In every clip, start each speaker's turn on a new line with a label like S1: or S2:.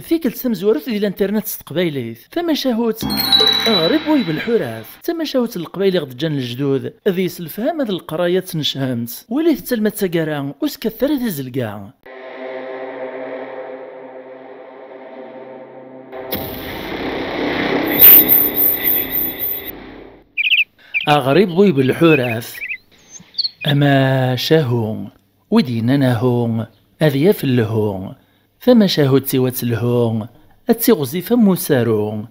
S1: فيك تمزورت ديال الانترنت تقبايليت ثم شهوت غريب وي بالحراث ثم شهوت القبايلي غد جان الجدود ذي الفهم هذه القرايه تنشهمت وليت تلمت تقرا وسكثر ذي زلقا غريب وي بالحراث اما شهو ودينا نهو هذه في اللهو ثم شاهد سوات الهون اتسيغزي فم وسارو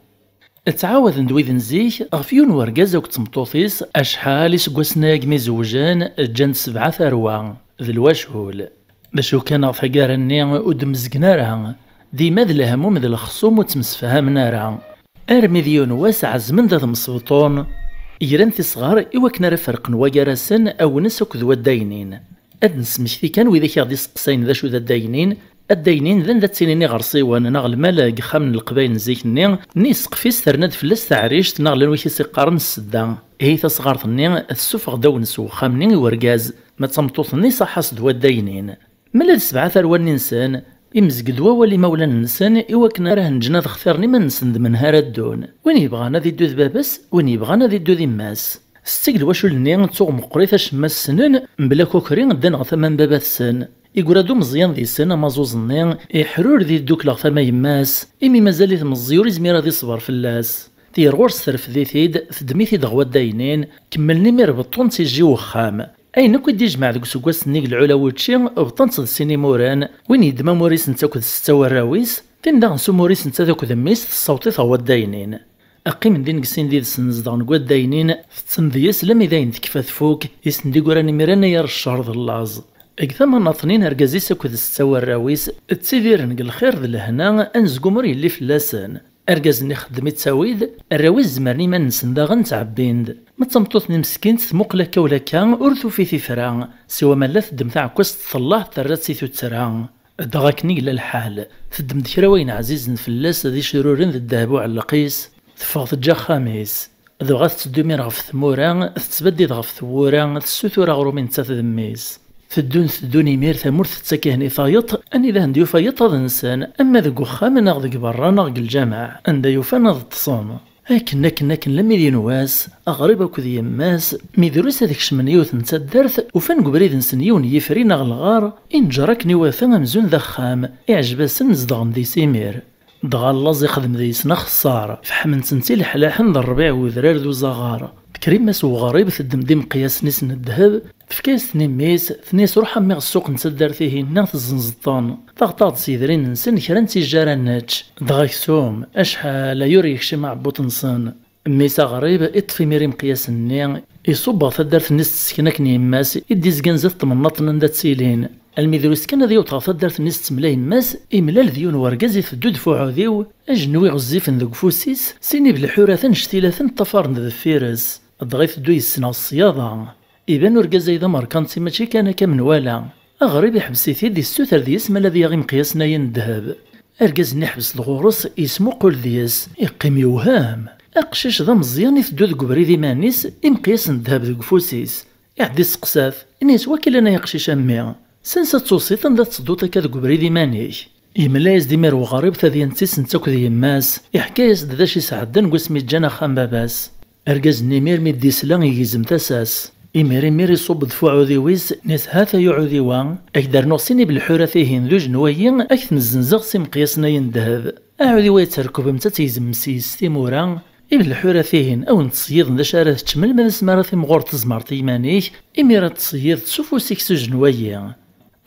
S1: اتعاوذ ندويذ نزيك غفيون ورقاز وكتمطوطيس اشحال يسقوسنا كمي زوجان جان 7 ثروة ذي الواشهول باشو كان غفقارني ودمزقنا راه ديما ذي الهموم ذي الخصوم وتمسفهمنا راه ارمي ذيون واسع زمن ذا مصبطون يران في صغار إواكنا رفرق وقارسن او نسك ذو الداينين اد نسمشتي كان وإذا كيغدي سقساين ذا شو ذا الداينين الداينين ذن ذات سينيني غرصيوان نغل مالا قخا من القبايل نزيك ني نيسق فيس ترند فلس تعريشت نغل ويكي سيقارن السدا هي تصغارت ني السفغ داون نسوخا مني ورقاز ما تمطوط ني صحاس دوا الداينين مالا 7 ثروان ننسان يمزقدوا ولي مولا ننسان إواكنا راه نجنا خثرني ما نسند من هارا الدون وين يبغانا ذي دو ذبابس وين يبغانا ذي دو ذي ماس ستيقل واشو لني تسوغ مقريث اش السنن بلا كوكرين دان غثمان بابات السن يقرادو مزيان ذي السنة مازوزني يحرور ذي الدوك لغثما يماس إمي مازاليت مزيور يزمير ذي صبر فلاس تيرغور سرف ذي ثيد تدمي ثيد غوا الداينين كملني ميربطون تيجي وخام أين كود يجمع ذوك سكواس نيق العلا وتشي بطن تصد السيني موران وين يدما موريس نتا كود 6 وراويس فين دا نسو موريس نتا ذوك ذميس الصوتي غوا الداينين أقيم دين قسين ديال السنزدان قوى الداينين في التنذيس لم يداين تكفى فوق يسندي قراني ميرانا يار الشهر ذا اللاز اكثما ناطنين ارقازي ساكو السوا الراويس تسيدير نقل الخير ذا الهنا انزقو مري اللي فلاسان ارقازني خدمي تساويد الراويس زمرني ما نسنداغن تعبيند ما تمطوطني مسكين تموق لك ولا كان ارثو في ثفران سوا ما لا تدم تاع كوست طلاه ثرات سيثو تسران دغاكني لا الحال تدم ذكراوين عزيز فلاس ذي شرورين ذا الذهب على القيس تفاض جا خاميس ذو غاث تدومين غف ثمورا تتبدي غف ثورا تسوثورا غرومين تثذميس ثدون يمير ثمور تتسكهني فايط اني ذا هنديو فايط هذا انسان اما ذا قخام ناغ ذا برا ناغ الجامع عند يوفانا ذا التصوم كنا لمي ذي نواس اغرب كذي يماس مي دروس هذيك شمنيوث نتا الدرث وفان قبريد نسنيون يفرين الغار ان جراكني وافا مزون ذا خام اعجبا سن زدغن ذي سيمير دغا الله يخدم ذي سنا خسارة فحمن تنتي الحلاحن ذا الربيع وذرار ذو زغارة بكريم ماس وغريب تدم ديم قياس نسن الذهب فكاس ثنيميس ثنيس روح ميغ السوق نتدار فيه ناغ الزنزطان ضغطات سيدرين نسن كران تيجارا ناتش دغا كسوم اشحال يوري يكشي مع بوتنسان ميسا غريب اطفي ميريم قياس النيان يصب ثدار ثنيس تسكنك نيماس يدي زكنزت تمنطن ذات سيلين الميدروس كان ذيو تغفدر نيس تملاي ماس إملال ذيون ورقازي فدود فوعو ذيو أجنوي غزيفن ذوك فوسيس سيني بالحورة شتيلة طفارن ذا الفيرس الضغيف دو يسنا الصياضة إبان ورقازي ذا ماركانتي ماشي كان كمنوالا أغرب يحبسي ذي السوثر ذي اسم الذي يغي مقياسنا يندهب أرقاز نحبس الغورس اسمو قول ذيس يقيم يوهام أقشاش ذا مزيان يفدو ذوك بريدي مانيس إمقياس ندهب ذوك فوسيس يعدي سقساث إنيس واكلنا يقشيش أمي سنسا تصوصيتا ذات صدوطا كذا قبريدي مانيك يملايز ديمير وغريب ثادي نتيس نتاكو ذي يماس يحكايس ذا شي سعدان قسمي جانا خام باباس أرقاز نيمير ميدي سلان يجيزم تاساس إمير يصب دفوعو ذي ويس ناس هاثا يوعو ذي وان أكدر نوصيني بالحورة فيهن ذو جنويين أكثن الزنزغ سي مقياسنا يندهب أعو ذي ويت تركب متا تيزم مسيس تيمورا إبن الحورة فيهن أو نتصيد ذا شارة تشمل من اسمارة في مغور تزمار تيمانيك إميرا تصيد تسوفو سيكسو جنويين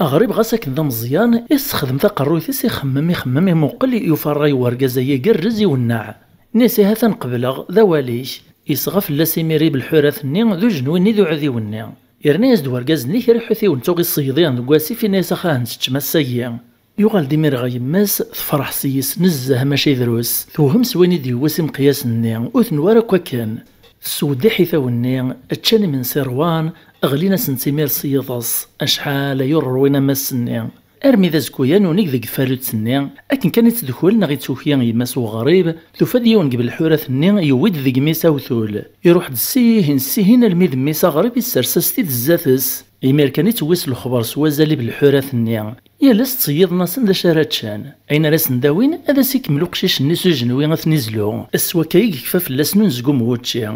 S1: أغرب غاسك ذا مزيان يستخدم تقرويثيس يخمم موقل يفري ورقازي يقرز يونع ناسي هاثا قبلغ ذا واليش يصغف لاسيميري بالحورة ني ذو جنويني ذو عذي ونع يرني يزد ورقاز ني كريحوثي ونتوغي الصيديان ذو قاسي في ناس خاهن تتمسيا يغال ديمير غيماس تفرح سيس نزه ماشي دروس توهم سويني ديواسي مقياس النيا وثنوارا كوكان السودي حيثا ونيا اتشاني من سروان أغلينا سنتيمير صياطاس أشحال يروينا ما السنيا أرمي ذا زكويان ونيك ذا قفالو تسنيا أكن كان يتدخل نغي توكيان يماس وغريب ثوفا ديون قبل الحورة النيا يويد ذي قميسا وثول يروح دسيهن الميد ميسا غريب يسرسس تيد الزافس إمير كان يتويس الخبر سوازالي بالحراث النيا يالاس تصيد ناس دا شاراتشان أين راس نداوين هذا سيكملو قشيش الناس جنوي غتنزلو السوا كايك كفاف لاسنو نزقو موتشي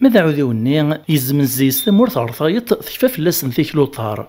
S1: ماذا عوديو النيا يزمن زيس ثمور عرفايط تكفاف لاسن ثيك لوطار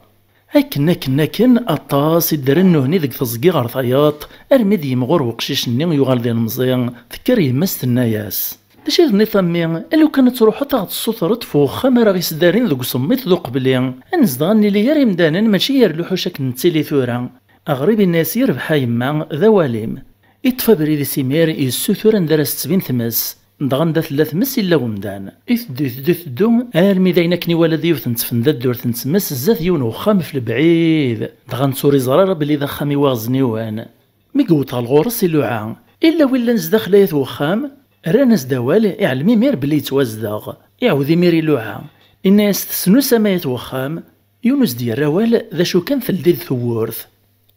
S1: كن أطاس يدرنو هني ذيك تزقي غرطاياط أرميد يمغور وقشيش النيا يغال ذي المزيان ذكر يمس الناياس داشي النظامي لو كانت تروح حتى غتسطرت فوخا ما راه يسدارين ذوك سميت ذو قبلي انزدغني لي يا مدانا ماشي يرلو حوشك نتسيلي ثورا اغريب الناس يربح يما ذواليم يطفى بريد سيمير يسو ثورا درس تبين ثمس ندغن دا ثلاث مس الا ومدان يثدو ارمي داينا كني ولد يوثن تفندا الدور تنتمس زات يون وخام في البعيد دغن سوري زراره بلي ذا خامي واغزنيوان ميقوط الغورس يلوعا الا ولا نزدخ لا يثوخام راناس دوال يعلمي مير بلي يتوازدغ يعوذ مير يلوعا الناس تسنو سمايت وخام يونس ديال روال ذا شو كان ثلدي ثورث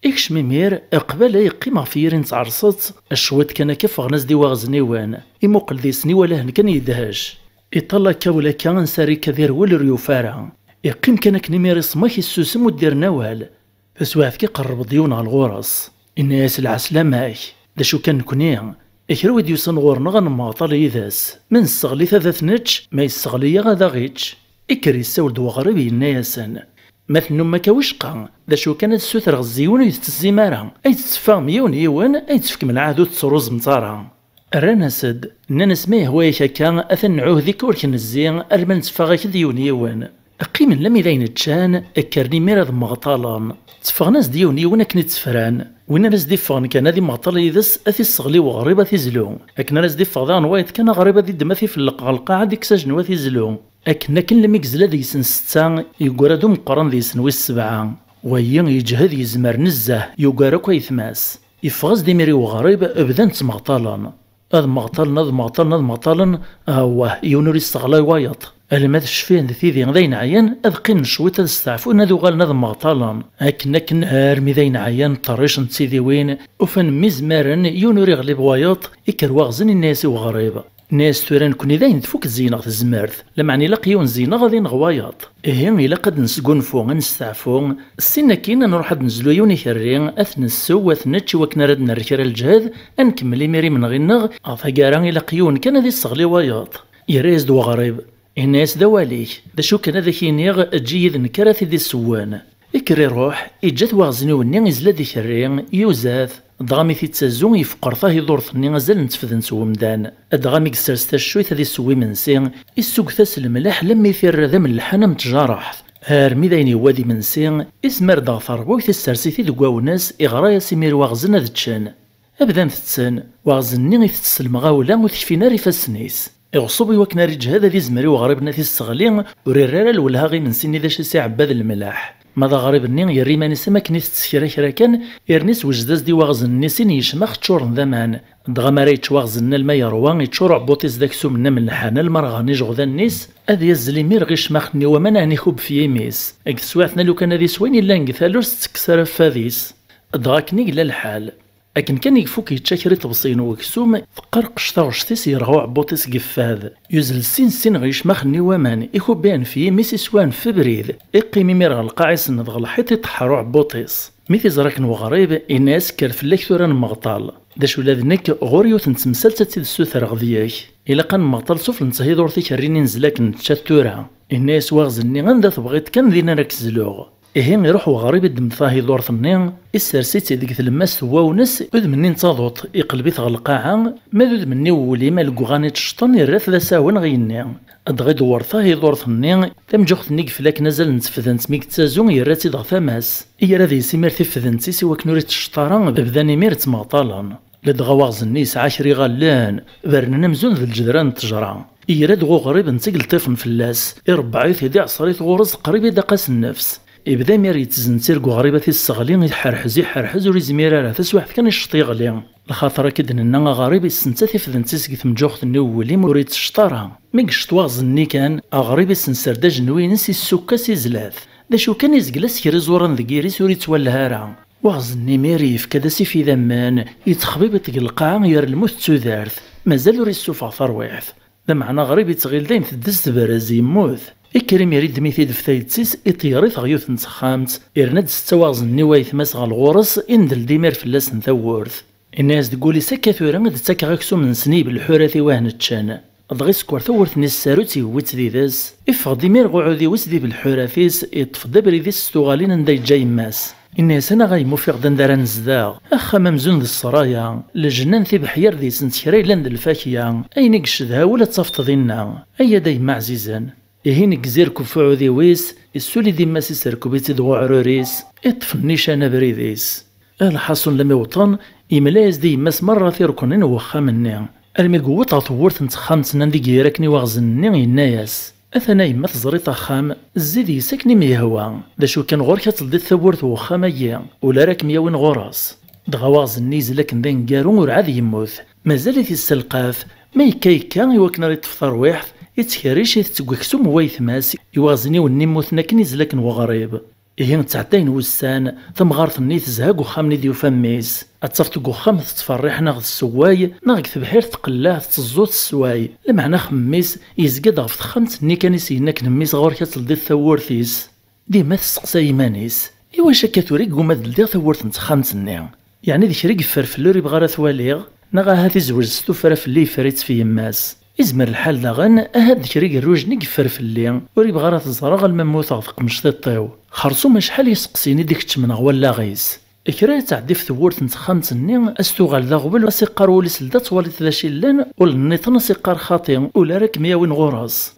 S1: إكش ميمير قبل يقيم فيرين تعرصت الشوات كان كفغ ناس دي واغزنيوان يموقل ذي سني ولا هن كان يدهاش يطلع كولا كان ساري كثير والريوفارا يقيم كان كنيمير اسمه السوسم ودير نوال فسواعث كي قرب ضيون على الغرس الناس العسلاماك دا شو كان كنيا إكرويد يوصن غورنا غنماطل يداس من الصغلي ثلاث نتش ما يستغلي غادا غيتش إكري السول دو غربي الناسن مثل ما كاوشقا دا شو كانت السوثر غزيون يتزيمارا أي تتفا ميون يوان أي تفك من عادو تسروز مطارا رانا سد ناس ما هوايا كان أثن نعوه ذيك وركن الزين أرمان تفاغا كديون يوان أقيم لم يدين تشان أكرني ميراد مغطالان تفاغ ناس ديون يوان كنت تفران وين ناس دي فان كان هذه معطل يدس اثي الصغلي وغريبه تيزلو اكن ناس دي فضان وايد كان غريبه دي دمثي في القاعه ديك سجن وتيزلو اكن كن لم يكزلا دي سن ستا يقرا دو مقرن دي سن السبعه وهي يجهد يزمر نزه يقرا كويثماس يفغز دي ميري وغريب بدان تمغطلان هذا مغطلن هو يونوري الصغلا وايط الماذ الشفين ذي ذي غذين عيان أذقين شوية تستعفون هذو غال نظم مغطالان أكن أرمي ذين عيان طريش نتسيدي وين وفن مزمارن يونوري غليب وايط يكر واغزن الناس وغريبة ناس توران كوني ذين تفوك الزينة الزمارث لمعني لقيون زينة غادي نغوايط إهين إلا قد نسقون فوق نستعفون السنة كينا نروح نزلو يوني كرين أثن السو أثنتش وكنا رد نركر الجهاد أنكملي ميري من غنغ أفاقاران إلا قيون كان ذي الصغلي وايط يريز دو غريب الناس دواليك دا شو كان ذاك ينيغ تجيد نكرث دي السوان يكري روح يجات واغزني وني يزلا دي كرين يوزاث دغامي تيتسازون يفقر ثاه يدور ثني غزال نتفذن سومدان دغامي كسرستا الشويث هذي السوي منسي السوق ثاس الملاح لما يثير ذا من الحنا متجارح هارمي ذاين وادي منسي اسمر دغفر بويث السرسيتي دقواو ناس إغرايا سيمير واغزن هذا تشان أبدا تتسان واغزني يتسلم غاولا وتكفينا ريفاسنيس يغصب يوكنا ريج هذا ذي زمري وغريبنا في الصغلين وريرارا الولهاغي من سني ذا شي ساعة عباد الملاح ماذا غريب النين يري ماني سماك نيس تسكيرا كرا كان يرنيس وجداز دي واغزن نيسين يشمخ تشور ذمان دغا ما ريتش واغزن الماء يروان يتشور عبوطيز داك سومنا من الحانا المرغاني جغذا النيس هذا يزلي مير غي شمخني ومن عني خوب في يميس اك سواعثنا لو كان هذي سوين الا نكثالوس تكسر فاذيس دغا كنيك لا الحال لكن كان يفوك يتشاكري تبصين وكسوم فقر قشطا وشتيس يرغو عبوطيس قفاذ يوزل سين غيش مخني ومان يخو بان فيه ميسي سوان في بريد يقيمي ميرغ القاعس نضغ الحيط يطحرو عبوطيس ميثي زراكن وغريب الناس كرفلاك ثوران مغطال داش ولاد نك غوريو تنتمسال تاتيد السوثر غذياك إلا كان مغطال سفل نتهي دورتي كريني نزلاك نتشاتورها الناس واغزني غندا تبغيت كان ذينا ركزلوغ إهين يروح وغريب الدم ثاهي دور ثنين السرسيت ديك الماس ثواونس ذ مني نتاضوط يقلبي ثغ القاعة ما ذ مني وليما لكوغاني تشطن يرث ذا ساون غيني أدغي دور ثاهي دور ثنين تم جوخ فلاك نزل نتفذنت ميك تازون يراتي دغ ثماس إيرا ذي سيمير تفذنتي سوا كنوري تشطارا بذاني مير تماطالا لدغا واغزنيس عاشري غلان برنا مزون ذي الجدران تجرى إيرا دغو غريب نتقل طيفن فلاس يربعي ثيدي عصريت غورز قريب دقاس النفس يبدا مير يتزنتير غريبه الصغلين يحرحز وري زميره راه تسواح كان يشطي غلي الخاطر كدن لنا غريب السنتات فدنتي سكت مجوخ النولي موريت الشطاره مي قشطوا زني كان غريب السنسر دا جنوي نسي السكه سيزلاث دا شو كان يزقلاس كيري زوران ذكيري سوري تولهارا وغزني ميريف كذا سي في ذمان يتخبيب القاعه ير الموت تودارث مازال وري السوفا ثرويث ذا معنى غريب يتغيل دايم تدز تبرز يموت إكريم يريد ميثيد فتايتسيس إطياري ثغيوث نتخامت إرناد ستواغز النوايث ماس غالغورس إندل ديمير فلاس نثورث الناس تقولي سكا ثورا غد تاكا غاكسو من سنيب الحورثي واهن تشان دغي سكوار ثورث نسارو تيويت ديداس إفغ ديمير غوعودي وسدي بالحورثيس إطف دبريديس ستوغالين نداي جاي ماس الناس أنا غايمو في غدا ندار نزداغ أخا ممزون ذي السرايا لجنان ثي بحير ذي سنتكري لند الفاكية أين قشدها ولا تصفت ذينا أي دايما عزيزا إهين كزير كفوعو ذي ويس السولي دي ماسي سركو بيتي دغو عروريس إطف النيشان بريديس الحصن لما وطن إملايز دي ماس مرة في ركنين وخا مني المي قوت غثورت نتخامت نندي كيراكني واغزني الناس أثنا يما تزريط أخام الزيد يسكني ميهوا دا شو كان غور كتلدي ثورت وخا ميا ولا راك مياوين غوراس دغا واغزني زلك بين كارون ورعاد يموت مازال يتسلقاف ما يكايكا يوكنا ريتفطر واحد يتكاريش يتسكوكسوم وايثماس يوازني ونيموثنا كني زلك وغريب إيه تعدين وسان ثم غارثني تزهق وخامني ديو فميس أتصفت وخام تتفرح ناغ السواي ناغ تبحير تقلاه تزوت السواي لمعنى خميس يزقد غف خمس ني كان يسيناك نميس غور كتلدي الثورثيس ديما تسقسا يمانيس إوا شكا وما دلدي ثورت نتخامس النعم يعني ذيك ريق فرفلوري بغارة ثواليغ ناغا هاتي زوج ستو فرافلي فريت في يماس إزمر الحال داغن أهاد كريق الروج نقفر في اللي وري بغارة تزرغ المموت غفق مشطي الطيو خرصو ما شحال يسقسيني ديك تشمن غولا غيس إكرا تعدي في ثورت نتخامت ني أستوغال ذا غبل وسيقار وليس لدا تواليت ذا شيلان ولنيطن سيقار خاطي ولا راك مياوين غراس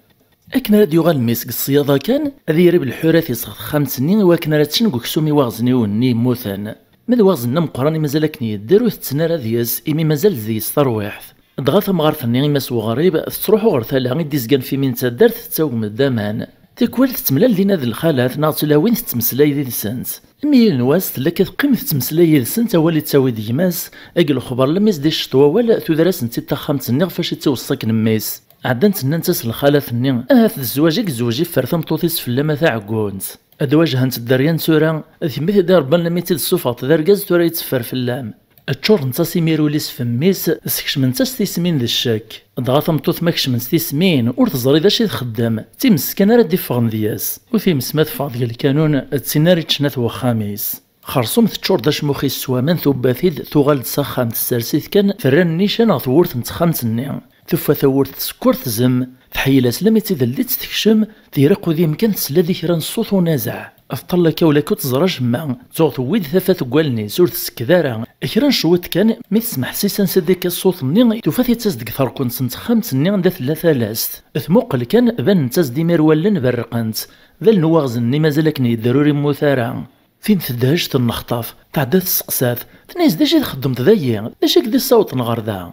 S1: أكن راد يغال ميسك الصياضة كان أذي يريب الحراث يسخط خامت ني وأكن راد تشنقو كسومي واغزني وني موثان ماذا واغزنا مقراني مازال كني يدير ويتسنى رادياس إمي مازال ذيس ثرويحث دغاث مغارثني مسو غريب تروحو غير ثلا غي ديزكان في من تدارت تساوم الدمان تكوال تتملال لينا ذي الخالات ناطلا وين تتمسلاي ذي السنس مي نواس تلا كتقيم تتمسلاي ذي السنس واللي تساوي ديماس اجل الخبر لما يزدي الشطوه ولا تدرس انت تخمت النغ فاش توصك نميس عدنت ننتس الخالات النغ الزواج زوجي فرثم طوطيس في اللما تاع كونت ادواج هانت الدريان سورا ثمث دار ربنا ميتي الصفات داركاز تورا يتسفر في اللام التشور نتا ميروليس فميس سكشمن تا ستيسمين ذا الشك دغا ثمطوث ماكشمن ستيسمين ور تزري ذا شي تخدم تيمس كان راه ديفغن دياس وتيمس ما تفاض ديال الكانون تسيناري تشنات وخاميس خرصوم تشور دا شموخي السوامان ثوباثيد ثوغال ساخام تسرسيت كان فران نيشان غثورت نتخامت النعم ثفا ثورت سكور تزم تحيلاس لما تيذلي تستكشم تيرقو ذي مكان تسلا ذي كرا الصوت ونازع أفطل لك ولا كنت زراج ما زوغ ويد ثفات قوالني سورة سكذارة أكران شوت كان مي تسمح سيسان سديك الصوت الني توفاثي تصدق ثركون سنت خمس الني ذا ثلاثة لاست ثموقل كان بان تاز ديمير ولن برقنت ذا النواغز الني مازالكني ضروري موثارة فين تدهشت النخطاف تعدات السقسات تناس داش خدمت ذايا داش كدي الصوت نغار ذا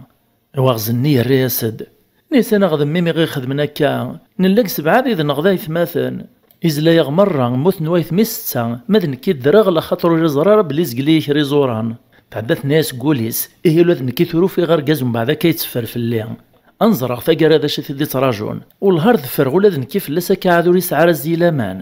S1: واغز الني الرياسد نيس انا غد ميمي غير خدمنا كا نلاق سبعة إذا نغذا يثماثن إزلا يغ مرة موت نوايث ميستا ماذن كي دراغ لا خاطر يزرار بلي زقليك ريزوران تعدات ناس قوليس إيه لو ذن كي ثرو في غرقاز ومن بعد كيتسفر في الليل أنزرغ فقر هذا شي ثدي تراجون والهار ذفر غولا ذن كيف لسا كعادو يسعى رزي لامان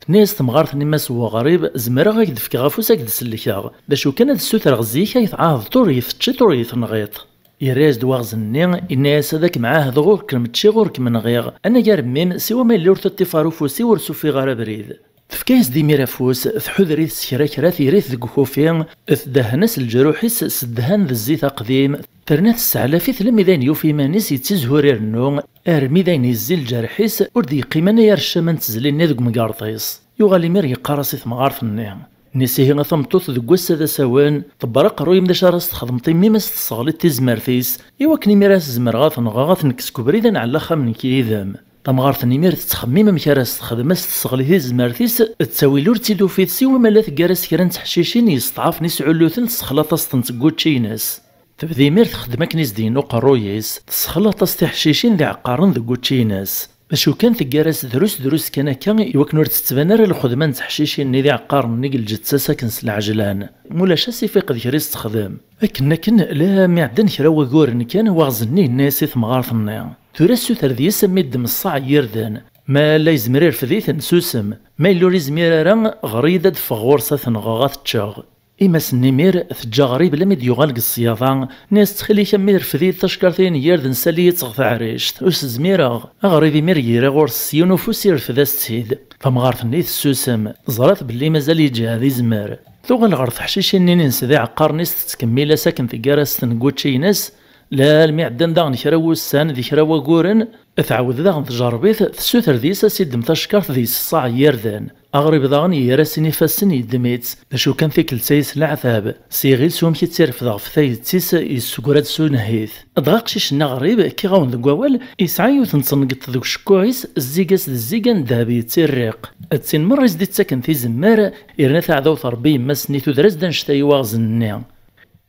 S1: ناس تمغارث نما سوا غريب زمرا غاك دفك غافوساك دسلكاغ باش وكان هاد السوتر غزيك يتعاض طوريث تشي طوريث نغيط يراز دواغز النيغ الناس هذاك معاه ضغور كرمتشي غورك من غيغ انا جار مين سوا ما اللي ورث التفاروفوسي ورسو في غارة بريد تفكايس دي ميرافوس تحذريث سكرا كرا ثيريث ذك خوفين تدهنس الجروحيس سدهان ذا الزيت قديم ترنات السعلافيث لم إذا يوفي مانيس يتزهور يرنو ارمي ذا ينزل الجرحيس وردي قيمانا يرشا من تزلين ذك مقارطيس يغالي مير يقارصيث مغارث النيغ نسيه غثمطوث ذك وسا ذا سوان طبرق رويم دا شارس تخدمطي ميماس تصغلي تيزمارتيس إوا كني ميراس زمر غاث نكسكو بريدا على خام نكيذام تمغارث نيمير تتخمم مكراس تخدمس تصغلي تيزمارتيس تساوي لور تيدو في سيوا مالا تكراس كرا تحشيشين يسطعف نسعلوثن تسخلاطاس تنتقوتشي ناس تبدي مير تخدمك نيس دينو قرويس تسخلاطاس تحشيشين ذي عقارن ذي قوتشي ناس باش كان تكراس دروس كان يوكن ور تتبانر الخدمان تحشيشين ذي عقارن نيق الجتسا ساكنس العجلان مولاش سيفيق ذكريس تخدم لكن لا معدن كرا وكورن كان واغزني الناس ثمغارث النيا توراسو تردي يسمي الدم الصاع يردن ما لا يزمرير فذيث نسوسم ما يلور يزمير راه غريدة فغورسة ثنغاغات تشاغ إما سنمير تجا غريب لمد يغالق الصياضة ناس تخلي كمير فذيد تشكرتين يرد نسالي تغث عريشت وس زميرا غريب مير غور السيون وفوسير فذا ستيد فمغارث نيث السوسم زرات باللي مازال يجي هذي زمار ثوغ الغرث حشيش نين نسذي عقار نيس تكميلا ساكن في كاراس تنقوتشي ناس لا المعدن داغن كرا وسان ذي كرا وقورن تعاود داغن تجربيت تسوثر ذيس سيد متشكرت ذيس الصاع يردان أغرب داغن يراسني فاسن يدميت باش كان في كلتايس العذاب سيغيل سوم كي تسيرف ضغ في تيس يسكرات سونهيث دغاق شيشنا غريب كي غاون ذك ووال يسعى يوثنصنقط ذوك شكوعيس الزيكاس الزيكان ذهبي تيريق تسين مرة يزدي تساكن في زمار يرنا تعذو ثربي مسني تدرس دنشتاي واغزني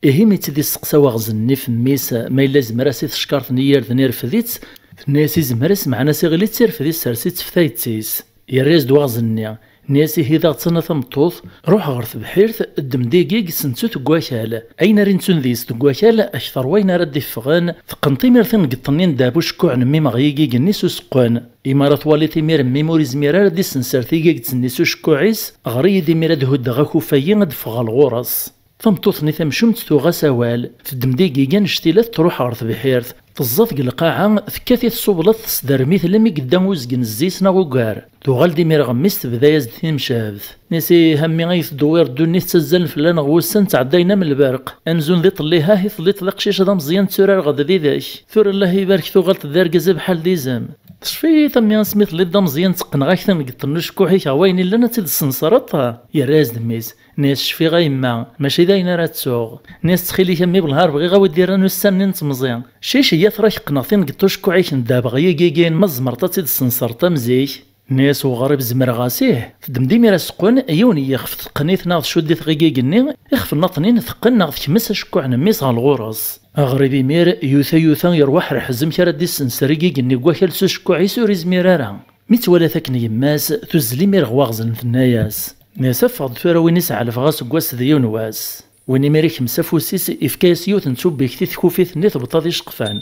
S1: إيه ميتدي السقسا واغزني في ميسا ما إلا زمراسي تشكرت نير ذنير فذيت ناسي زمراس معنا سيغلي تسير فذي سرسيت في ثايتيس يريز دواغزني ناسي هيدا تصنى ثمطوط روح غرث بحيرث الدم ديقيق سنتو تقواكال أين رينتون ذيس تقواكال أكثر وين ردي فغان ثقنطي ميرثن قطنين دابو شكوع نمي مغيقيق النيسو سقوان إمارات واليتي مير ميموريز ميرار دي سنسرثيقيق تسنيسو شكوعيس غري دي ميراد هود غاكو فاين دفغ الغورس ثمطوطني ثمشمت توغا سوال في الدم ديقيقان شتيلات تروح غرث بحيرث تزاف القاعة ثكاثي تصوبلط تصدر مثل لمي قدام وزقن الزيس ناغوكار توغال دي مير غميست بدا يزدثين مشابث نسي همي غيث دوير دوني تسزل فلان غوسن تعدينا من البرق انزون ذي طليها هي طليت لقشيش هذا مزيان تسورار غدا ذي ذاك ثور الله يبارك توغال تدار كازا بحال ديزام تشفي ثمي سميت لي دا مزيان تقن غاك تنقطن شكوحيك وين الا نتي السنسرطها يا راز دميز ناس شفي غايما ماشي داينا راه تسوغ ناس تخيلي كمي بالنهار بغي غاود دير رانو السنين تمزيان شي راك قناطين قطوش كوعيش ندابغ يا مزمرطه تيد السنسرطه مزيك ناس وغريب زمر غاسيه تدم ديما راسقون يوني يخف قنيت ناض شو ديت غيكيني يخف الناطنين ثقن ناض كمس شكوع نميس على الغرز غريبي مير يوثا يروح رحزم كرا دي السنسريكي كني كواكل شكوع يسوري زميرارا ميتولا ثاكني يماس تزلي مير غواغزن في الناياس ناس فاض ثورا وين يسعى فغاس كواس ذيون واس وين ميريك مسافوسيس إفكاس يوث نتوب بكتيث كوفيث نيث بطاطي شقفان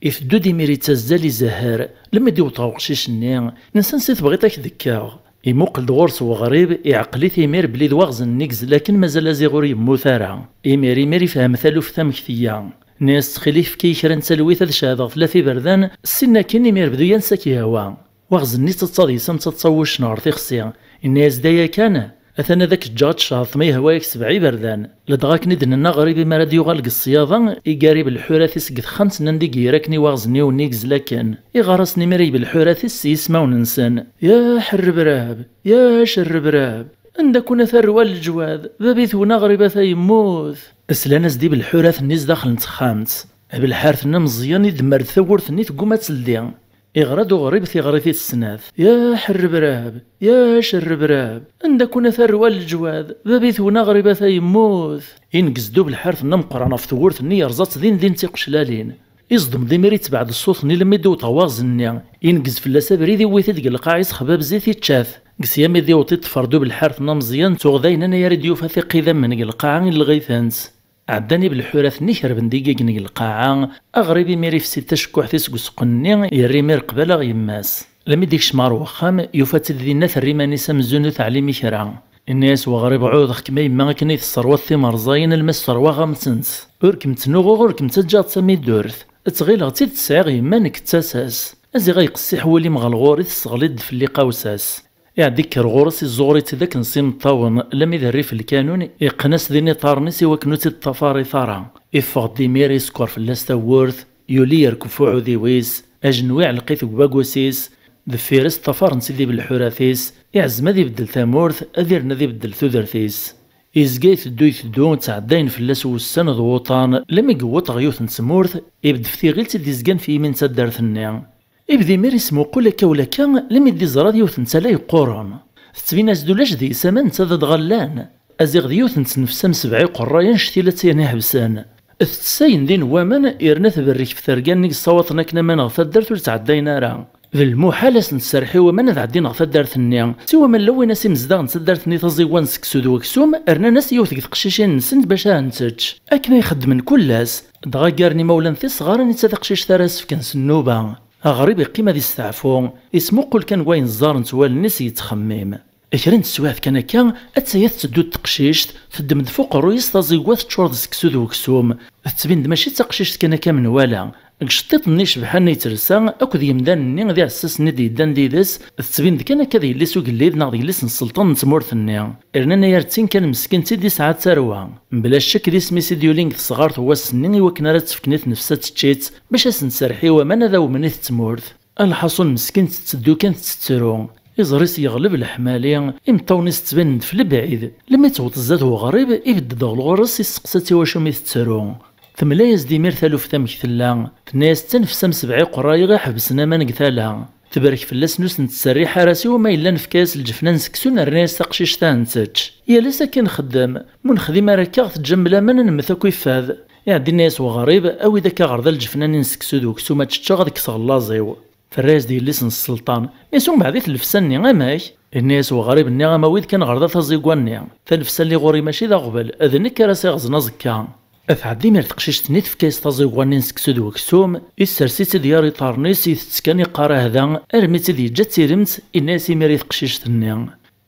S1: إفدو دي ميري تزالي زهار لما ديو طاوقشيش النيا ننسان سيث بغيتك ذكاغ يموقل دغورس وغريب يعقلي ثيمير بلي دواغز النيكز لكن مازال زيغور يموثارا ميري فهم ثالو في ثمكثيا ناس تخلي في كي كرا نسالوي ثلاث شهادة ثلاثي بردان السنة كني مير بدو ينساكي هوا واغز النيس تتصادي سم تتصوش نار تيخسيا الناس دايا كان أثنى ذاك الجات شاط ما يهوايك سبعي بردان لدغاك ندنا غريب ما راد يغالق الصياضة يقاري بالحوراثيس قد خمس نندق يراكني واغزني ونيكز لكن يغرسني مري بالحوراثيس يسمع وننسان يا حربراب يا شربراب عندك ثروة الجواد ذبيثونا غريبة يموت اسلاناس دي بالحوراث النيس داخل نتخامت بالحارث مزيان يدمر ثورث نيت قوما تسلديان إغراد غريب في غريثي السناث يا حربراب يا شربراب عندك ثروة الجواد ذبيثونا غريبة يموت ينقزدو بالحارث مقرانا في ثورث ني رزات دين تيقشلالين يصدم ديميريت بعد الصوت ني لما يدو طواغزني ينقز في اللاسابري ذي ويثيد القاعيس خباب زيت يتشاف قسيام ذي وطيت فردو بالحارث مزيان تغذين انا يريد يوفا قيدا من القاعة الغيثانس عداني بالحوراث نيكرب نديقيق نيق القاعة أغربي ميري في ستة شكوح تيسقو سقني يري مير قبالة يماس لم يديك شمار وخام يفات ذينا الريماني سمزونو تعليمي كرا الناس وغريب عوض كما يما كني الثروات ثمار زاين المس ثروة غامتنس وركم تنوغو وركم تجات سمي دورث تغيل غتي تسعي يما نك تساس ازي غيقصي حوالي مغالغوري تسغليد في اللي قاوساس يعديك الغورس الزغري تذاك نسيم طاون لم يذري في الكانون يقنس ذيني طارنيسي وكنوت الطفاري ثارا يفغ ديمير يسكر في اللاستا وورث يولي يركفو عودي ويس اجنوي علقيت باكوسيس ذفيرس طفار نسيدي بالحراثيس يعزم ذي بدل ثامورث اذيرنا ذي بدل ثودرثيس إزقاي ثدو تعداين في اللاس والسند وطان لما يقوط غيوث نسمورث يبد في غيلتي دي زقان في يمين تدار ثنيا يبدي مير اسمو قولك ولا كان لم يدي زراد يوث نتالا يقورن تتبين ازدولاش ذي سمان تذد غلان ازيغ ديوث نتنفسام سبعي قرايا شتيلا تيني حبسان التساين دين وامان يرنث بالريك في ثرقان نيك صوتنا كنا ما نغفى الدرت وتعدينا راه بالمحال نسرحي وما نعدي نغفى الدرت النيا سوا من لوي ناس مزداغ نتدرت ني تزيوان سكسو دوكسوم ارنا ناس يوث قشيشين نسنت باش نتج اكنا يخدم كلاس دغا كارني مولان في صغار نتذقشيش ثراس في كنس النوبه غريب قيمة ذي استعفو اسمو قول كان وين الزار نتوال الناس يتخمم اكرن تسويعت كان هكا اتسيات تدو تقشيشت تدمد فوق الرويس تازيكوات تشورد سكسو ذو كسوم تبين ماشي تقشيشت كان هكا من ولا قشطيط ني شبحان يترسا اكد يمدان ني غادي عساس ني ديدان ديدس تبين كان هكا ديال لي سوق الليل ناض يلس السلطان تمورث النيا ارنا يارتين كان مسكين تيدي ساعات ثروه بلا شك دي سميسي ديولينغ صغار هو السنين وكنا راه تفكنيت نفسها تشيت باش اسنسرحي ومن ذا ومنيت تمورث الحصول مسكين تتدو كانت تترو يزريس يغلب الحمالي امطونيس تبان في البعيد لما يتوط الزاد هو غريب يبدد الغرس يسقساتي واش مي تترو ثملايز ديمير ثالوف ثمكثلا الناس تنفسم سبعي قراي غا حبسنا ما نقتالا تبارك فلاس نوس نتسريح راسي وما الا نفكاس الجفنان سكسون الناس تقشيش تانتج يا لسا كان خدام من خدمه راكا تجمل ما نمثا كيفاذ يعدي الناس وغريب او اذا كغرض الجفنان نسكسو دوك سوما تشتا غاديك صغلاصيو فالراس ديال لسن السلطان يسون بعدي تلفساني اماك الناس وغريب النعمه ويد كان غرضا تزيقواني تلفسان لي غوري ماشي ذا قبل اذنك راسي غزنا زكا افعدي مير تقشيشت نيت فكاس تزيقواني نسكسو دوك سوم السرسيت ديال طارنيس يتسكاني قرا هذا ارميتي دي جات تيرمت الناس مير تقشيشت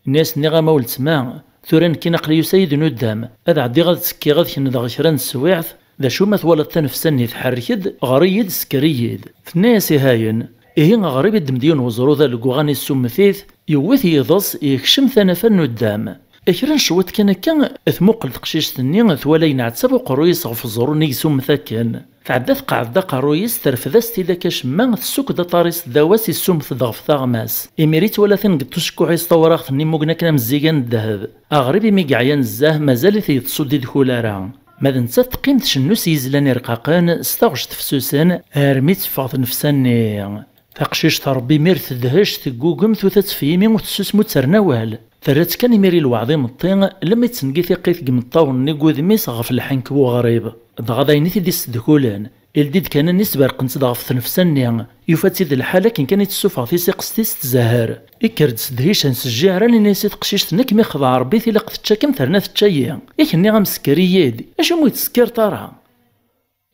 S1: الناس النعمه ولتما ثوران كي نقلي يسيد ندام هذا عدي غاد تسكي غاد كن دغ شران السواعث ذا شو ما ثولت تنفسني تحركد غريد سكريد في الناس هاين إيه غريب الدمديون وزرو ذا لقوغاني السمثيث يوث يضص يكشم ثنفا ندام اكران شوت كان اثموق تقشيش ثني ثوالين عتسب قرويس غف الزرو يسوم ثاكن تعدات قاعد قرويس ترفذست اذا كشما السوق دا طاريس داواس يسوم ضغف ثاغماس اميريت ولا تنقطشكو عيس طوراخ ثني موقنا كلام الزيقان الذهب اغريب مي قعيان الزاه مازال يتصدي دخولارا ماذا نتا تقيمت شنوس يزلاني رقاقان استغش تفسوسان ارميت فاض نفساني تقشيش تربي مير تدهش تقوقم ثوثات فيمي وتسوسمو ترنوال ثرات كان يميري الوعظي مطين لما يتسنقي ثقيت قمطاون نيقوذ ميس غف الحنك وغريب دغضايني تيدي ستدكولان الديد كان نسبر قنت ضغف تنفسني يفاتي ذي الحالة كان يتسوفع في سيقستيس تزاهر إكرد سدهيش نسجي راني ناسي تقشيش نك مي خضع ربي في لقت تشاكم ثرنا تشايا يكني غمسكري يدي اش مو يتسكر طارها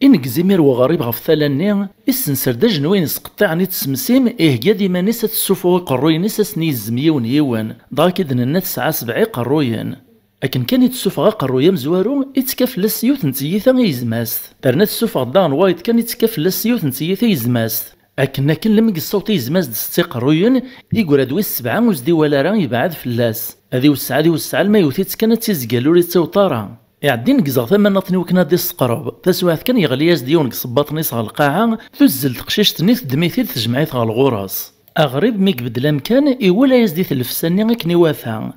S1: إنك زمير وغريب غف ثلاني السنسر دا جنوين سقطعني تسمسيم إهجا ديما نسا تسوفو قروي نسا سني الزميون يوان ضاك إذن الناس ساعة سبعي قرويا أكن كان يتسوفغ قرويا مزوارو يتكاف للسيوت نتيثا يزماس ترنا تسوفغ دان وايد كان يتكاف للسيوت نتيثا يزماس أكن لم الصوت يزماس دستي قرويا يقول هادوي السبعة وزدي ولا راه يبعد فلاس هذي والساعة ما يوثيت كانت تيزقالو لي تسوطارا يعدين قزغ ثما نطني وكنا دي السقرب تسواعث كان يغلياز ديون صباطني صغ القاعة تزل تقشيش تنيث دميثيل تجمعيث غا الغراس أغريب ميك بدلام كان إولا يزدي ثلفساني غيكني واثا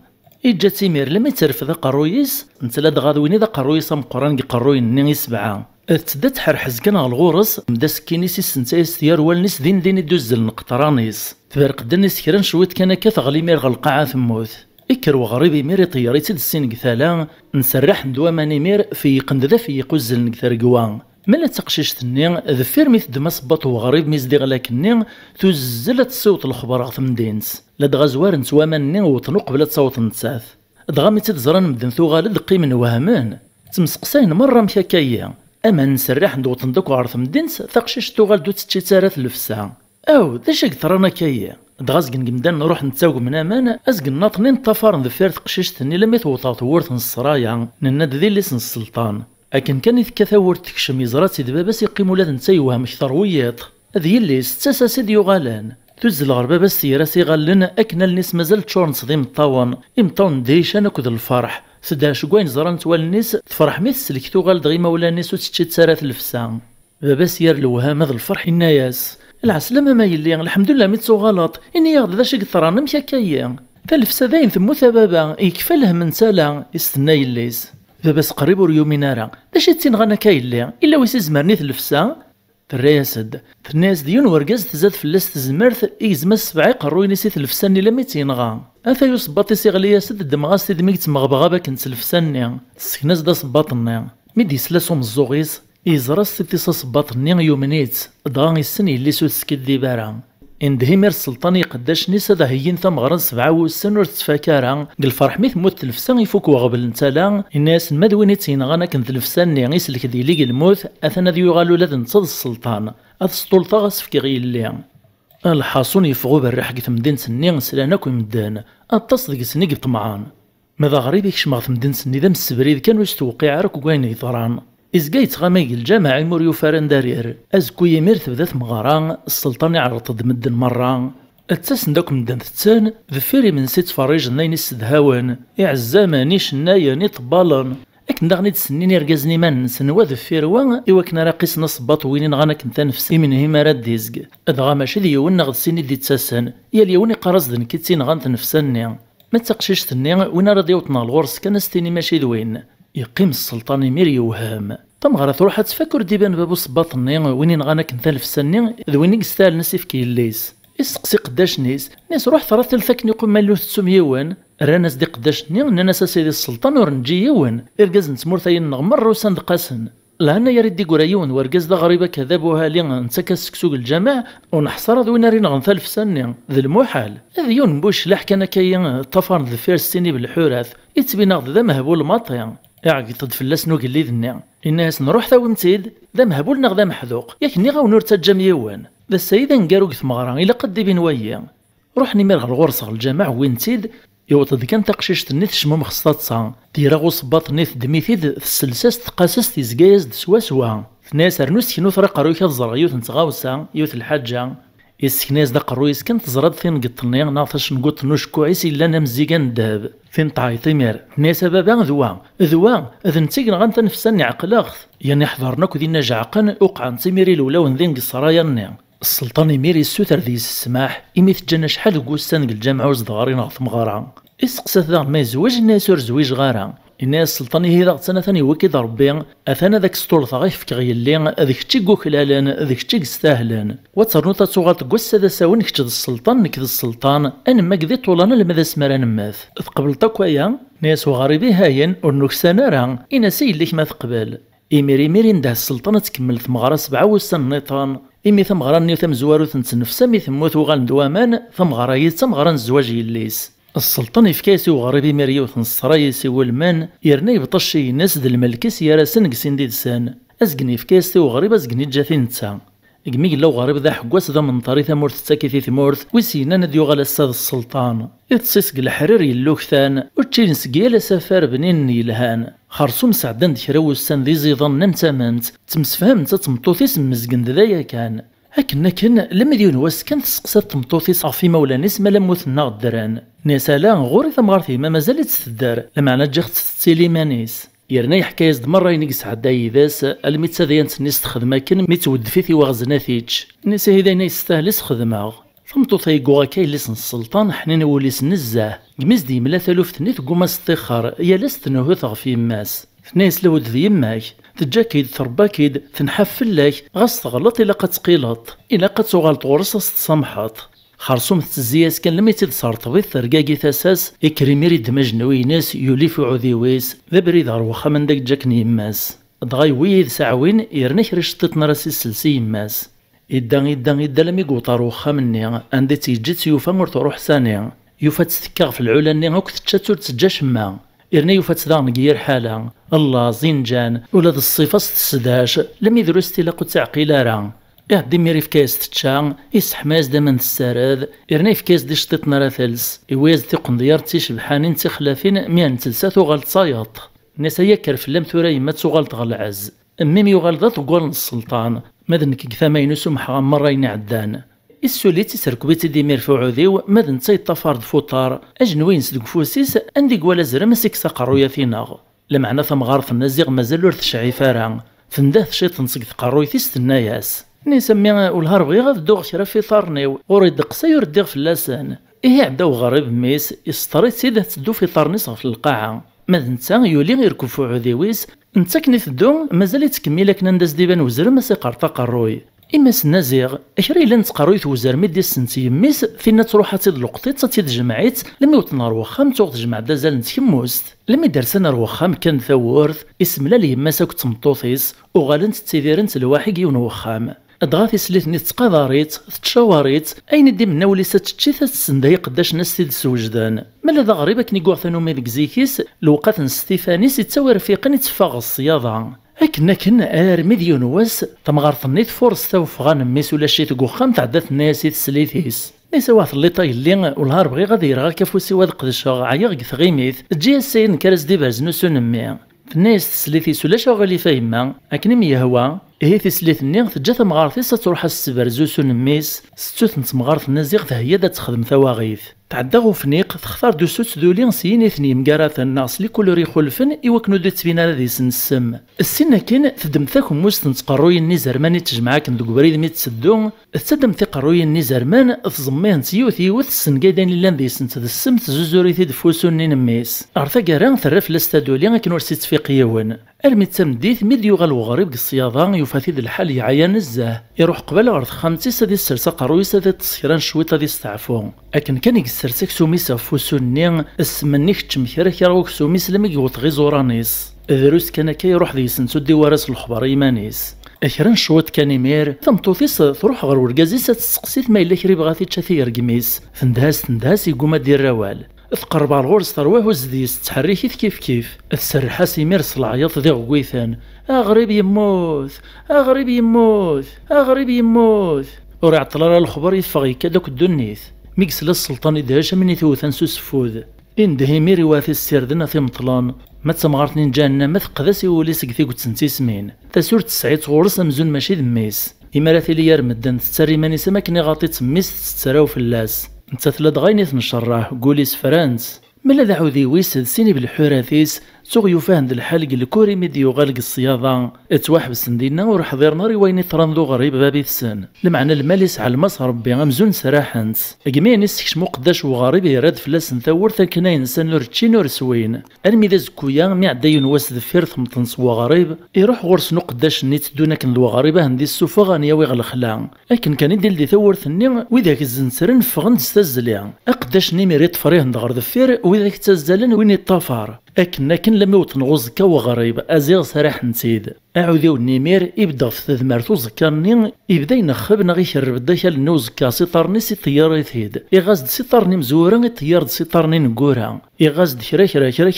S1: إجا تيمير لما يترف ذا قرويس نتلا دغادويني ذا قرويس مقران قروين ني سبعة تدا تحرحز كان غا الغرس مدا سكينيس السنتايس ثيار والنس دين يدوزل نقطرانيس تبارك دنيس كران شويت كان كثغلي مير غا القاعة ثموث إكر وغريبي ميري طياري تيد السين قثالا نسرح ندوا ماني مير في قندذا في قزل نكثر قوان ملا تقشيش ثنين ذفير ميث دمس بط وغريب ميزديغ لكنين تزلت الصوت الخبر غث مدينس لاد غزوار نتوا ماني وطنق بلا تصوت نتساث دغا مي تزران مدن ثو غالد قيمن وهمان تمسقسين مرة مشاكايا اما نسرح ندوط ندوك عرث مدينس تقشيش تو غالدو تتشي تارث لفسا او ذا شاك ثرانا كايا دغازقن قمدان نروح نتساوق من امان ازقن ناطنين طفار ذفير تقشيش ثني لما توطاط ورث الصرايا نناد ذي لسن السلطان اكن كان يتكاثا ورث تكشم يزرات سيد باباس يقيموا لا نتا يوهم كثرويات هذه اللي ستاسا سيدي غالان تزل غربا بس يراسي غالن اكن الناس مازال تشورن صديم طاون امطون ديشان اكد الفرح سدا شكوين زران توال الناس تفرح ميث سلكتو غال دغيما ولا الناس وتشتي تسارات الفسان باباس يار الوهام هذا الفرح الناس العسلامة ما يلي الحمد لله ميتسو غلط إني ياخذ ذا شي قطران مشا كايا تلفسا داين ثمو ثبابا يكفى له من سالا يستنى يليس باباس قريب وريومين راه دا شي تينغانا كايلي إلا ويسي زمرني تلفسا ترياسد الناس ديون ورقاز تزاد فلاس تزمرث يزما السبعي قروي نسي تلفساني لما تينغا أثا يصباطي سيغلي ياسد دمغاس تدميك تمغبغا باك نتلفساني السكناس دا صباطني ميدي سلاسو مزوغيس يزرس تيصاص باطني يومنيت دغا السن اللي سوت سكدي بارا اندهيمر السلطان يقداش نيسا دا هيين ثمغران 7 ور تفاكارا قل فرح ميث موت تلفسان يفوك وغبل نتالا الناس المدويني تينغانا كن تلفسان يسلك ديليق الموت اثنا ذي يغالو لاد نتصد السلطان هاد السلطة غاسفكي غيلي الحاصون يفغو بالريح في مدينة النين سلانا كو مدان اتص ديك سنيق طمعان. ماذا غريب يكشمغ في مدينة الني ذا السبريد كانوا يستوقع عرك وكاين يطران إزقاي تغامي الجامع موريو فارن دارير أزكو يمير تبدات مغاران السلطان يعرض مدن مرة التسن داك مدن ثتان ذفيري من سيت فريج ناين السدهاون يعزاماني شنايا ني طبالن اك ندغني تسنين يرقزني من سنوا ذفير وان إوا كنا راقيس نصبط وين غانا كنت نفسي من هما راد ديزق ادغا ماشي ديون نغد سيني دي تساسن يا اليوني قرص دن كيتسين غانت نفسني ما تقشيش تني وين راه يوطنا الغرس كان ستيني ماشي دوين يقيم السلطان يمير يوهام تمغرا تروح تفكر ديبان بابو صباطني وين غانا كنت نفسني ذوين يستاهل نسيف كيليس يسقسي قداش ناس روح ثلاث الفكني قم مالو 300 يوان راناس دي قداش ناس سيدي السلطان ورنجي يوان ارقاز نتمورثاين نغمر وسند قاسن لهنا يريد يقول يون ورقاز دا غريبه كذاب وهالي نتسكا سكسوق الجماع ونحصر ذوين رين غنثال في سني ذا المحال هذا يون بوش لاح كان كاين طفر ذا فيرستيني بالحراث يتبينا ذا مهبول ماطيا يعقد تدفلس نوق اللي ذنيا الناس نروح ثاو نتيد ذا مهبول نغ ذا محذوق ياكني غاو نور تجام يوان ذا السيدة نقاروك ثمغران إلا قد بين ويا روحني مالغ الغرصة الجامع وين تيد يوطد كان تقشيش تنيث شموم خصات صان ديرا غصباط نيث دميثيد السلساس تقاسس تيزقايز سوا ناس رنوس كنو ثرق رويك الزرع يوث نتغاوسا يوث الحاجة يسكناز دا قرويس كنت تزرد فين قطني ناطش نقط نوش كويس إلا نمزيقان الدهب فين طاي ثمير ناس بابا ذوا إذا نتيقن غانتا نفساني عقلاغث يعني حضرناك ودينا جعقن أوقع نتميري الأولى ذين قصرايا النيا السلطان يميري السوتر ذي السماح إميث جانا شحال قوستان الجامع وزدغارين غاث مغارا إسقسات ذا ما يزوج الناس ورزويج غارا الناس السلطان هي ذا سنة ثاني وكيد ربي أثانا ذاك ستورث غيف كغيلي ذيك تيقو خلالان ذيك تيق ستاهلان وترنوتا تغالط قوس هذا ساون كتشد السلطان نكذ السلطان أنا ما قذي طولانا لماذا سمران ماث تقبل تاكويا ناس وغريبي هاين ونكسانا راه إنا سيليك ما تقبل إميري نده السلطانة تكمل ثمغرا 7 وسن نيطان إمي ثمغرا نيو ثم زوارو تنتنفسا مي ثموت وغال دوامان ثمغرا يتمغرا الزواج يليس السلطان يفكاسي وغريبي مريو ثنصرايسي والمان يرني بطشي ناس د الملكس يراسن قسين دي دسان أزقني فكاسي وغريب أزقني جاثين نتا قمي لو غريب ذا حقواس ذا من طريث مورث تاكيثي ثمورث ويسينا نديو غالا الساد السلطان يتسيسق الحرير يلوكثان وتشين سقيا سفار بنين يلهان خرصوم سعدان دكراو السان ذي زيضان نمتامنت تمسفهم تمطوثيس مزقن ذايا كان هكنا لما ديون واس كانت تسقسات تمطوثيس في مولانيس مالا موثنا غدران ناسالا غوري ثمغارثي ما مازالت تدار لمعنى جاخت تسيليمانيس يرناي حكايز دمرة ينقص عداي ذاس الميت هذيا نتنيس تخدمها كن ميت ودفيثي وغزناثيتش الناس هذا يستاهلس خدمها فمتو ثايقو كاي لسن السلطان حنين وليس نزاه قميز دي ملا ثالوث ثنيت قوما استخار يا لست نهو في ماس ناس لود ذي يماك تجاكيد ثرباكيد تنحفل لك غاس تغلط إلا قد تقيلط إلا قد تغلط غرصة تصمحط خرصوم تزياس كان لما يتدصار طبيب ثرقاقي ثاساس يكريميري دمج نوي ناس يوليف عذيويس ذا بريد روخا من داك جاكني يماس دغاي ويد ساعوين يرنيك رشطتنا راسي السلسي يماس إدا لم يقوطا روخا مني عندي تيجي تيوفا مور تروح ثانية يوفا تستكاغ في العلا ني هاك تتشاتو تسجاش ما إرني يوفا تدار نقير حالا الله زنجان ولا ذا الصفة ستسداش لم يدرستي لاقو تعقيلا راه يعدي ميري في كاس تتشان يسحماز داما السراد يرني في كاس دي شطيطنا راه ثلس يويز تيقن ديار تيشبحانين تخلافين ميان تلسات وغال تصايط ناس يكر في اللام ثورا يما تغال تغلعز أميم يغال ذات وقال السلطان ماذا نكيك ثما ينسو محغا مرة ينعدان السولي تيسركبيتي دي ميرفو عذيو ماذا نتا يطفارد فوطار أجنوين سدق فوسيس عندي قوالا زرم سيكسا قرويا فيناغ لمعنى ثمغارث النازيغ مازال ور تشعي فارع فنداه شي تنسق قروي تيستناياس نسمي والهار بغي غادو شرا في طارنيو وريد قصا يرديغ في اللسان إيه عداو غريب ميس يسطريت سيده تدو في طارنيس في القاعة ماذا نتا يولي يركب في عذيويس نتا كني تدو مازال يتكملك ننداز ديبان وزر ما سيقرطا قروي إما سنازيغ أشري لان تقرويت وزر ميدي السنتي يميس فينا تروح تيد لقطيت تيد جمعيت لما يوطنا روخام توغ تجمع دازال نتكموست لما درسنا روخام كان ثورث اسم لا لي يما ساك تمطوثيس وغالنت تيديرنت الواحد يون وخام أدغاثي سليتني تقاضاريت تشاوريت أين دي منا وليسا تشي تسنداي قداش ناس تيد سوجدان مالا ذا غريبة كني كوع ثانو ميلك زيكيس لوقات ستيفانيس يتساوي رفيقا يتفاغ الصياضة لكن مليون واس تمغارط نيت فورس وفغان ميس ولا شي تقوخام تعدات الناس تسليتيس ليس واحد اللي طايلين والهار بغي غادي يرغى كافوسي واد قدشا عيا تغيميث تجي السين كراس دي بازنو سنمي الناس تسليتيس ولا شغالي فايما لكن ميهوا هي تسليت النيغ تجا تمغارثيس تروح السبرزو سنميس ستوث نتمغارث النازيغ هي دا تخدم ثواغيث تعدى غوفنيق تختار دو سوت دولين سين اثني مقاراث الناس لي كل ريخولفن ايوا دو تبينا هذه سن السم السنه كاين تدم ثاكم موست تقروي النزرمان تجمعاك ندوك بريد مي تسدو تدم ثقروي النزرمان تزميه نسيوث يوث السن قايدين لان ذي سنت السم تزوزوري تدفوسون نميس ارثا كاران ثرف لاستادولي كنور سيتفيق يون المتمديث ميديو غالوغريب الصياضه يفاثيد الحال يعيا نزاه يروح قبل غرض خمسي سادي السرسه قروي سادي التصيران شويطه دي استعفو لكن كان يكسرسك سوميس فوسوني السمنيك تشمثيرا كيروك سوميس لما يوط غي زورانيس دروس كان كيروح ذي سنسو دي وراس الخبر يمانيس اخرا شوط كان يمير ثمطوثيس تروح غير وركازيس تسقسيت ما الا كري بغاتي تشافي يرقميس تندهاس يقوم دير روال تقرب على الغرس ترواه وزديس تحريكيت كيف تسرحاس يمير العياط ذي غويثان اغريب يموت اغريب يموت اغريب يموت ورا عطلال الخبر يفغ يكادوك الدنيث ميكس للسلطان يدهاش من يثوثان سوسفوذ اندهي ميري واثي السيردنا في مطلان ما تسمغرتني جانا ما ثقداسي ولي سكثي قد سنتيسمين تسور تسعيت غورس امزون ماشي دميس إماراتي لي يرمدن تتسري ماني سماكني غاطي تميس تتسراو في اللاس انت ثلاث غايني تنشرح قوليس فرانس ملا ذا عودي ويسد سيني بالحراثيس سوغ يفاهند الحلق الكوري ميديو غالق الصياضة اتواحبس ندينا وراح ضير ناري ويني ترندو غريب بابي السن المعنى الماليس على المس ربي غمزون سراحنت اجمين يسكش مقداش وغريب يراد فلاس نثور ثاكنا ينسان نور تشي نور سوين المي ذا زكويا مي عداين واس ذفير ثمطنس وغريب يروح غرس نقداش نيت دونا كن وغريبه هندي السوفا غانيا ويغلخلا لكن كان يدير دي ثور ثني وذاك الزنسرن فغند استزليا اقداش نيميري طفريه ندغر ذفير وذاك تزلن وين يطافر لكن لما يوطن غوزكا وغريب ازيغ سراح نسيد اعوذيو النمير يبدا في تذمرتو زكاني يبدا ينخب نغي يشرب الداخل النوزكا سيطرني سي طيار يثيد يغازد سيطرني مزورا طيار سيطرني نقورا يغازد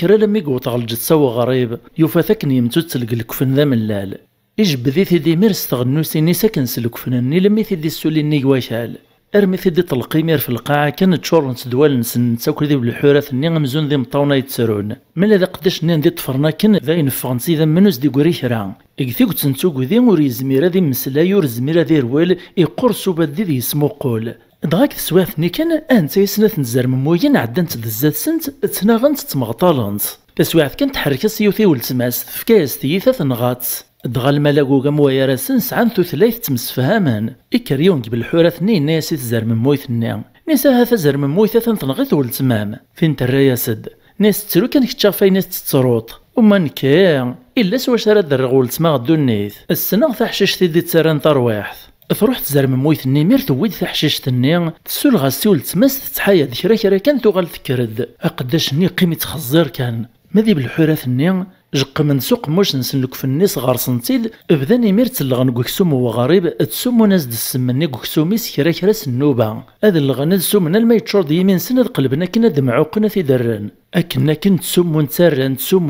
S1: كرا لما يقوط على الجتسا وغريب يوفاثكني يمتو تلق الكفن ذا ملال يجبدي ثيدي مير استغنو سيني ساكن سلكفنني لما ثيدي السوليني واشال ارمي ثيدي تلقيمير في القاعه كانت شور دوال نسن تاكل ذي بالحراث ني مزون ذي مطاونا يتسرون ملا ذا قداش نين دي طفرنا كن ذا ينفغنسي ذا منوس دي قوري كرا اكثي كنت نتوكو ذي وري زميرا ذي مسلا يور زميرا ذي روال يقرصو باد ذي يسمو قول دغاك تسواثني كان انت يسنات نزار مموين عدنت ذزات سنت تناغنت تمغطالنت تسواث كانت تحرك سيوثي ولتماس فكاس ثيثا تنغات دغا الملاقو قموا راسن سعان ثلاث تمسفهامان إكريون قبل الحورات ني ناسي تزار من مويث النام نساها تزار من مويث تنغيث ولتمام فين ترايا سد ناس تسرو كان كتشافي ناس تتسروط ومن كان إلا سوا شرا درغ ولتما غدو النيث السنة تحشيش تيدي تسارن طرواحث تروح تزار من مويث النمير تويد تحشيش تني تسول غاسي ولتماس تتحايا ذكرا كان توغال تكرد أقداش ني قيمة خزير كان ماذي بالحورات الني جق من سوق موش نسلك في الناس غار سنتيد بدا نمير تلغن كوكسوم وغريب تسوم ناس السمني كوكسوميس كرا النوبه هذا الغنى تسومنا الما يتشرد يمين سند قلبنا كنا دمعوقنا في درن اكنا كنت تسوم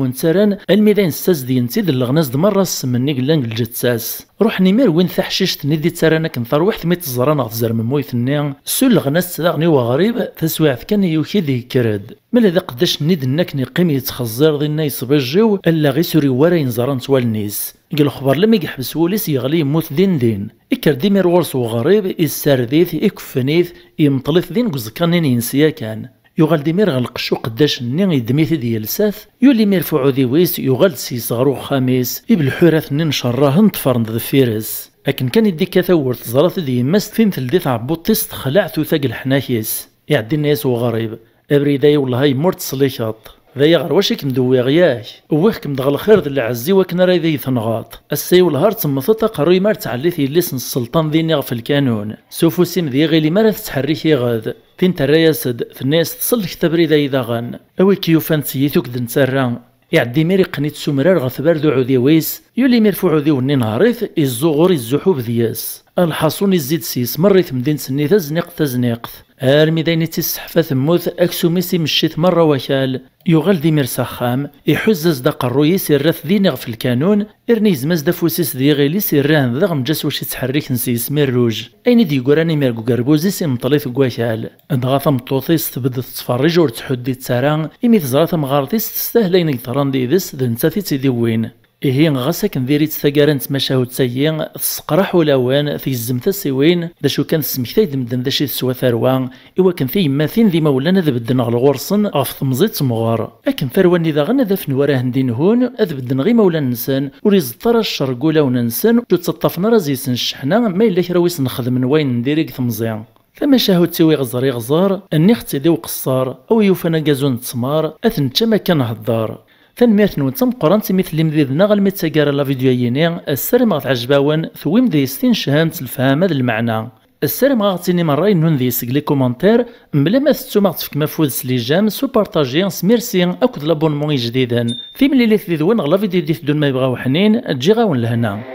S1: ونتسرن الميدان ستازدي نتيد الغناز دمر السمني قلان الجتساس روح نمير وين تحشيشت ندي تسرانا كنثر واحد ميت الزران غتزر من مويث النيا سول الغناز تداغني وغريب تسواعث كان يوكي ذي كرد مالا ذا قداش ند ناكني قيم يتخزر ذي الناس بجيو الا غي سوري ورا ينزران توالنيس قال الخبر لما يحبس وليس يغلي يموت دين إكر ديمير ورس وغريب يسارديث يكفنيث يمطلث ذين قزكانين ينسيا كان يغال ديمير غلقشو قداش النين يدميث ديال الساث يولي ميرفعو ذي ويس يغال سيصغرو خاميس يبل الحراث نين شراهن طفرن ذا فيرس لكن كان يدي كثور تزرات ذي يمس فين تلديث عبوطيس تخلعتو ثاق الحناكيس يعدي الناس وغريب ابريداي والله يمرت صليشاط ذا غير واشك مدوي غياك وواك مدغل خير ذا العزي وكنا راي ذي ثنغاط السي والهار تمثط قروي مار تعليثي لسن السلطان ذي نغف الكانون سوفو سيم ذي غيلي مار تتحريكي غاد فين ترايا سد في الناس تصلك تبريد اذا غان اوي كيوفان سيثوك ذن سران يعدي ميري قنيت سمرار غثبار دو عودي ويس يولي ميرفو عودي ونين هاريث الزغور الزحوب ذياس الحصون الزيد سيس مريت مدين سني تزنيق ارمي دايني تيسحفة ثموث اكسو ميسي مشيت مرة وكال يغال ديمير ساخام يحزز دا قروي سيرات ذينغ في الكانون ارنيز ماز دافوسيس ذي غيلي سيران ذا غمجاس واش يتحرك نسيس مير روج اين دي قراني ميرقو قربوزي سي مطليث قواكال ادغا ثمطوطيس تبدا تتفرج ور تحدي تساران ايمي تزرا ثمغارتيس تستاهلين يطران ديدس ذا نتا تيدي وين إيه غاسا كنديريت ثقارنت مشاهد سيين تسقرح ولاوان في الزمتا سيوين دا شو كان سمكتاي دمدن دا شي تسوى ثروان إوا كان في يماثين ذي مولانا ذا بدن غ الغرصن غف تمزيت تمغار أكن ثروان إذا غنى ذا فنوراه ندين هون أذ بدن غي مولانا نسان وريزطرا الشرقولا وننسان جو تطفنا رازيسن الشحنة ما إلا كراويس نخدم نواين نديريك ثمزيان ثم شاهد تسوي غزاري غزار أني ختدي وقصار أو يوفانا كازون تسمار أثن تما كان هدار تنميرت نوتم قرانت مثل مذيذنا غالمي تساقار لا فيديو ييني السلام غات عجباون ثويم ذي ستين شهامت الفهم هذا المعنى السلام غاتيني مرة ينون ذي سقلي كومنتير مبلا ما ثتو ما غتفك مفوذ سليجام سو بارطاجي سميرسي اكد لابونمون جديدا في ملي ذي ذوين غلا فيديو دي تدون ما يبغاو حنين تجي غاون لهنا.